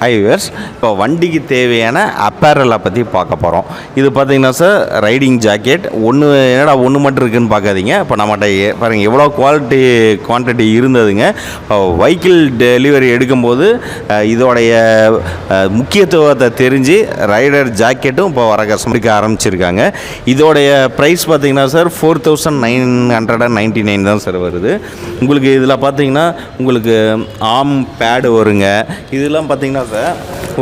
High viewers, இப்போ வண்டிக்கு தேவையான அப்பேரலை பற்றி பார்க்க போகிறோம். இது பார்த்தீங்கன்னா சார் ரைடிங் ஜாக்கெட் என்னடா ஒன்று மட்டும் இருக்குதுன்னு பார்க்காதீங்க. இப்போ நம்மகிட்ட பாருங்கள் எவ்வளோ குவான்டிட்டி இருந்ததுங்க. வெஹிக்கிள் டெலிவரி எடுக்கும்போது இதோடைய முக்கியத்துவத்தை தெரிஞ்சு ரைடர் ஜாக்கெட்டும் இப்போ வர கஸ்டமருக்கு ஆரம்பிச்சிருக்காங்க. இதோடைய ப்ரைஸ் பார்த்தீங்கன்னா சார் 4999 தான் சார் வருது. உங்களுக்கு இதில் பார்த்தீங்கன்னா உங்களுக்கு ஆர்ம் பேடு வருங்க. இதெல்லாம் பார்த்தீங்கன்னா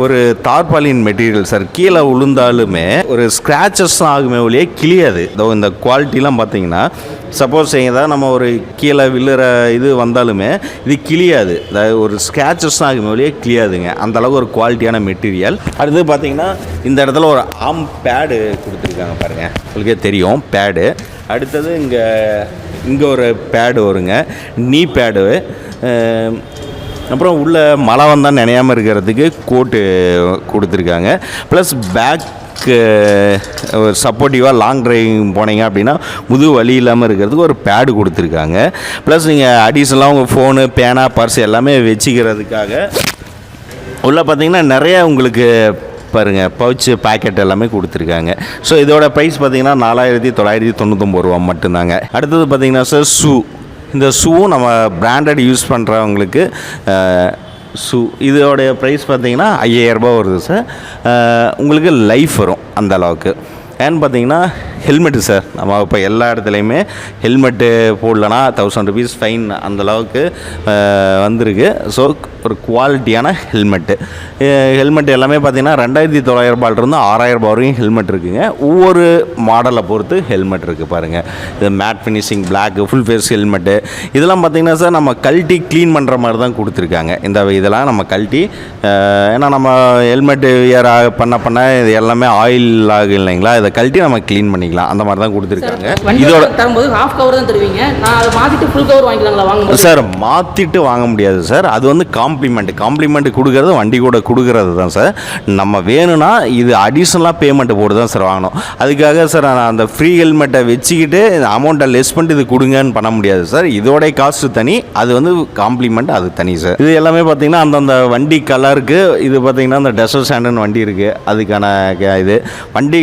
ஒரு தார்பாலின் மெட்டீரியல் சார். கீழே விழுந்தாலுமே ஒரு ஸ்க்ராச்சஸ் ஆகுமே ஒழிய கிளியாது. இந்த குவாலிட்டிலாம் பார்த்தீங்கன்னா சப்போஸ் ஏதாவது நம்ம ஒரு கீழே விழுற இது வந்தாலுமே இது கிளியாது. அதாவது ஒரு ஸ்க்ராச்சஸ் ஆகுமே ஒழிய கிளியாதுங்க. அந்தளவுக்கு ஒரு குவாலிட்டியான மெட்டீரியல். அடுத்து பார்த்தீங்கன்னா இந்த இடத்துல ஒரு ஆர்ம் பேடு கொடுத்துருக்காங்க பாருங்கள், உங்களுக்கே தெரியும் பேடு. அடுத்தது இங்கே ஒரு பேடு வருங்க, நீ பேடு. அப்புறம் உள்ள மழை வந்தால் நினையாமல் இருக்கிறதுக்கு கோட்டு கொடுத்துருக்காங்க. ப்ளஸ் பேக்கு ஒரு சப்போர்ட்டிவாக லாங் ட்ரைவிங் போனீங்க அப்படின்னா முதுகு வலி இல்லாமல் இருக்கிறதுக்கு ஒரு பேடு கொடுத்துருக்காங்க. ப்ளஸ் நீங்கள் அடிஷனலாக உங்கள் ஃபோனு, பேனா, பர்ஸ் எல்லாமே வச்சுக்கிறதுக்காக உள்ள பார்த்தீங்கன்னா நிறைய உங்களுக்கு பாருங்கள் பவுச்சு பேக்கெட் எல்லாமே கொடுத்துருக்காங்க. ஸோ இதோட ப்ரைஸ் பார்த்தீங்கன்னா 4999 ரூபா மட்டும்தாங்க. அடுத்தது பார்த்தீங்கன்னா சார் இந்த ஷூவும் நம்ம பிராண்டட் யூஸ் பண்ணுறவங்களுக்கு ஷூ இதோடைய ப்ரைஸ் பார்த்தீங்கன்னா 5000 ரூபா வருது சார். உங்களுக்கு லைஃப் வரும் அந்த அளவுக்கு. ஏன்னு பார்த்தீங்கன்னா ஹெல்மெட்டு சார், நம்ம இப்போ எல்லா இடத்துலையுமே ஹெல்மெட்டு போடலன்னா 1000 ருபீஸ் ஃபைன் அந்தளவுக்கு வந்திருக்கு. ஸோ ஒரு குவாலிட்டியான ஹெல்மெட்டு எல்லாமே பார்த்திங்கன்னா 2900 ரூபாயிலிருந்து 6000 ரூபா வரைக்கும் ஹெல்மெட் இருக்குதுங்க. ஒவ்வொரு மாடலை பொறுத்து ஹெல்மெட் இருக்குது பாருங்கள். இது matte finishing black full face helmet. இதெல்லாம் பார்த்திங்கன்னா சார் நம்ம கழட்டி க்ளீன் பண்ணுற மாதிரி தான் கொடுத்துருக்காங்க. இதெல்லாம் நம்ம கழட்டி, ஏன்னா நம்ம ஹெல்மெட்டு வியர் பண்ண இது எல்லாமே ஆயில் ஆகும் இல்லைங்களா, இதை கழட்டி நம்ம க்ளீன் பண்ணிக்கலாம். அந்த மாதிரி தான் கொடுத்துருக்காங்க. இதோட தரும்போது ஹாஃப் கவர் தான் தருவீங்க. நான் அதை மாற்றிட்டு ஃபுல் கவர் வாங்கிக்கலாங்களா? வாங்க சார், மாற்றிட்டு வாங்க முடியாது சார். அது வந்து காம்ப்ளிமெண்ட் கொடுக்கறது வண்டி கூட கொடுக்கறது தான் சார். நம்ம வேணும்னா இது அடிஷ்னலாக பேமெண்ட் போட்டு தான் சார் வாங்கணும். அதுக்காக சார் நான் அந்த ஃப்ரீ ஹெல்மெட்டை வச்சுக்கிட்டு அமௌண்ட்டை லெஸ் பண்ணிட்டு இது கொடுங்கன்னு பண்ண முடியாது சார். இதோடைய காஸ்ட்டு தனி, அது வந்து காம்ப்ளிமெண்ட் அது தனி சார். இது எல்லாமே பார்த்தீங்கன்னா அந்தந்த வண்டி கலருக்கு. இது பார்த்தீங்கன்னா அந்த டெசர்ட் சாண்டுன்னு வண்டி இருக்குது, அதுக்கான இது வண்டி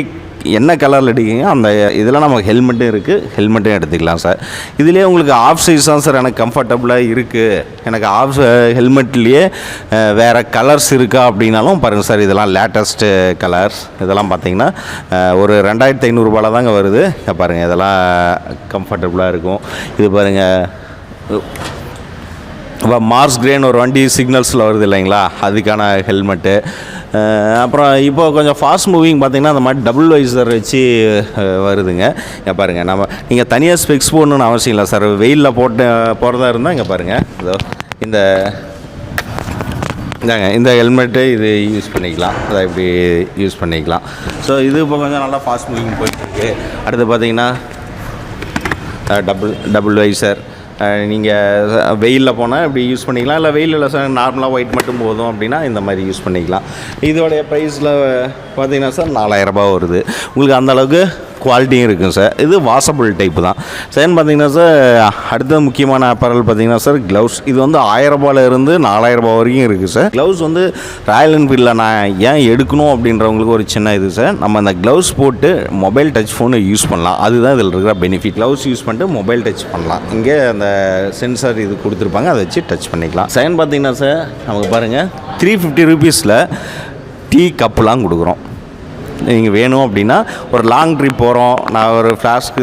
என்ன கலரில் எடுக்கீங்க அந்த இதெல்லாம் நமக்கு ஹெல்மெட்டும் இருக்குது, ஹெல்மெட்டும் எடுத்துக்கலாம் சார். இதுலேயே உங்களுக்கு ஆஃப் சைஸ் தான் சார் எனக்கு கம்ஃபர்டபுளாக இருக்குது. எனக்கு ஆஃப் ஹெல்மெட்லேயே வேறு கலர்ஸ் இருக்கா அப்படின்னாலும் பாருங்கள் சார், இதெல்லாம் லேட்டஸ்ட்டு கலர்ஸ். இதெல்லாம் பார்த்திங்கன்னா ஒரு 2500 ரூபாயில் தாங்க வருது. பாருங்கள் இதெல்லாம் கம்ஃபர்டபுளாக இருக்கும். இது பாருங்கள், இப்போ மார்ஸ் கிரேன் ஒரு வண்டி சிக்னல்ஸில் வருது இல்லைங்களா, அதுக்கான ஹெல்மெட்டு. அப்புறம் இப்போ கொஞ்சம் ஃபாஸ்ட் மூவிங் பார்த்திங்கன்னா அந்த மாதிரி டபுள் வைசர் வச்சு வருதுங்க. இங்கே பாருங்கள், நீங்கள் தனியாக ஸ்பெக்ஸ் போடணுன்னு அவசியம் இல்லை சார். வெயிலில் போகிறதா இருந்தால் இங்கே பாருங்கள், இதோ இந்த ஹெல்மெட்டு இது யூஸ் பண்ணிக்கலாம். அதை இப்படி யூஸ் பண்ணிக்கலாம். ஸோ இது இப்போ கொஞ்சம் நல்லா ஃபாஸ்ட் மூவிங் போயிட்டுருக்கு. அடுத்து பார்த்திங்கன்னா டபுள் வைசர். நீங்கள் வெயிலில் போனால் இப்படி யூஸ் பண்ணிக்கலாம். இல்லை வெயில் இல்லை சார், நார்மலாக ஒயிட் மட்டும் போதும் அப்படின்னா இந்த மாதிரி யூஸ் பண்ணிக்கலாம். இதோடைய ப்ரைஸில் பார்த்தீங்கன்னா சார் 4000 ரூபா வருது. உங்களுக்கு அந்தளவுக்கு குவாலிட்டியும் இருக்கும் சார். இது வாஷபிள் டைப்பு தான் சார்ன்னு பார்த்தீங்கன்னா சார். அடுத்த முக்கியமான அப்பரல் பார்த்தீங்கன்னா சார் க்ளவுஸ். இது வந்து 1000 ரூபாயிலிருந்து 4000 ரூபா வரைக்கும் இருக்குது சார். க்ளவுஸ் வந்து ராயல் என்ஃபீல்டில் நான் ஏன் எடுக்கணும் அப்படின்றவங்களுக்கு ஒரு சின்ன இது சார். நம்ம அந்த க்ளவுஸ் போட்டு மொபைல் டச் ஃபோனை யூஸ் பண்ணலாம். அதுதான் இதில் இருக்கிற பெனிஃபிட். க்ளவுஸ் யூஸ் பண்ணிட்டு மொபைல் டச் பண்ணலாம். இங்கே அந்த சென்சார் இது கொடுத்துருப்பாங்க, அதை வச்சு டச் பண்ணிக்கலாம். சார்ன்னு பார்த்தீங்கன்னா சார் நமக்கு பாருங்கள் 350 ருபீஸில் டீ கப்புலாம் கொடுக்குறோம். நீங்கள் வேணும் அப்படின்னா ஒரு லாங் ட்ரிப் போகிறோம், நான் ஒரு ஃப்ளாஸ்க்கு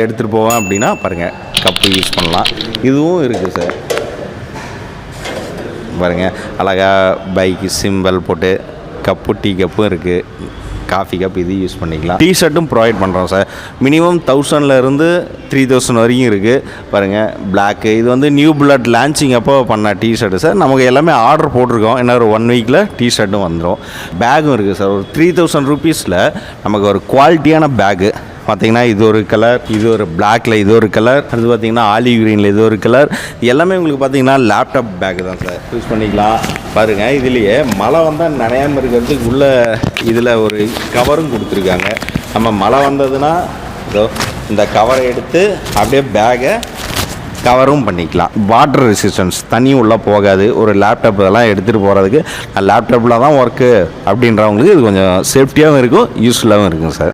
எடுத்துகிட்டு போவேன் அப்படின்னா பாருங்கள் கப்பு யூஸ் பண்ணலாம். இதுவும் இருக்குது சார் பாருங்கள், அழகாக பைக்கு சிம்பிள் போட்டு கப்பு, டீ கப்பும் இருக்குது, காஃபி கப் இது யூஸ் பண்ணிக்கலாம். டிஷர்ட்டும் ப்ரொவைட் பண்ணுறோம் சார். மினிமம் 1000லேருந்து 3000 வரைக்கும் இருக்குது பாருங்கள். பிளாக்கு இது வந்து நியூ புல்லட் லான்ச்சிங் அப்போ பண்ண டிஷர்ட்டு சார். நமக்கு எல்லாமே ஆர்டர் போட்டிருக்கோம். இன்னும் ஒரு 1 வீக்கில் டிஷர்ட்டும் வந்துடும். பேக்கும் இருக்குது சார். ஒரு 3000 ருபீஸில் நமக்கு ஒரு குவாலிட்டியான பேக்கு பார்த்திங்கன்னா இது ஒரு கலர், இது ஒரு பிளாக்கில் இது ஒரு கலர், அது பார்த்திங்கன்னா ஆலிவ் க்ரீனில் இது ஒரு கலர். எல்லாமே உங்களுக்கு பார்த்திங்கன்னா லேப்டாப் பேக்கு தான் சார், யூஸ் பண்ணிக்கலாம். பாருங்கள் இதுலேயே மழை வந்தால் நனையாமல் இருக்கிறதுக்கு உள்ள இதில் ஒரு கவரும் கொடுத்துருக்காங்க. நம்ம மழை வந்ததுன்னா இதோ இந்த கவரை எடுத்து அப்படியே பேக்கை கவரும் பண்ணிக்கலாம். வாட்டர் ரெசிஸ்டன்ஸ், தண்ணி உள்ளே போகாது. ஒரு லேப்டாப் இதெல்லாம் எடுத்துகிட்டு போகிறதுக்கு லேப்டாப்பில் தான் ஒர்க்கு அப்படின்றவங்களுக்கு இது கொஞ்சம் சேஃப்டியாகவும் இருக்கும், யூஸ்ஃபுல்லாகவும் இருக்கும் சார்.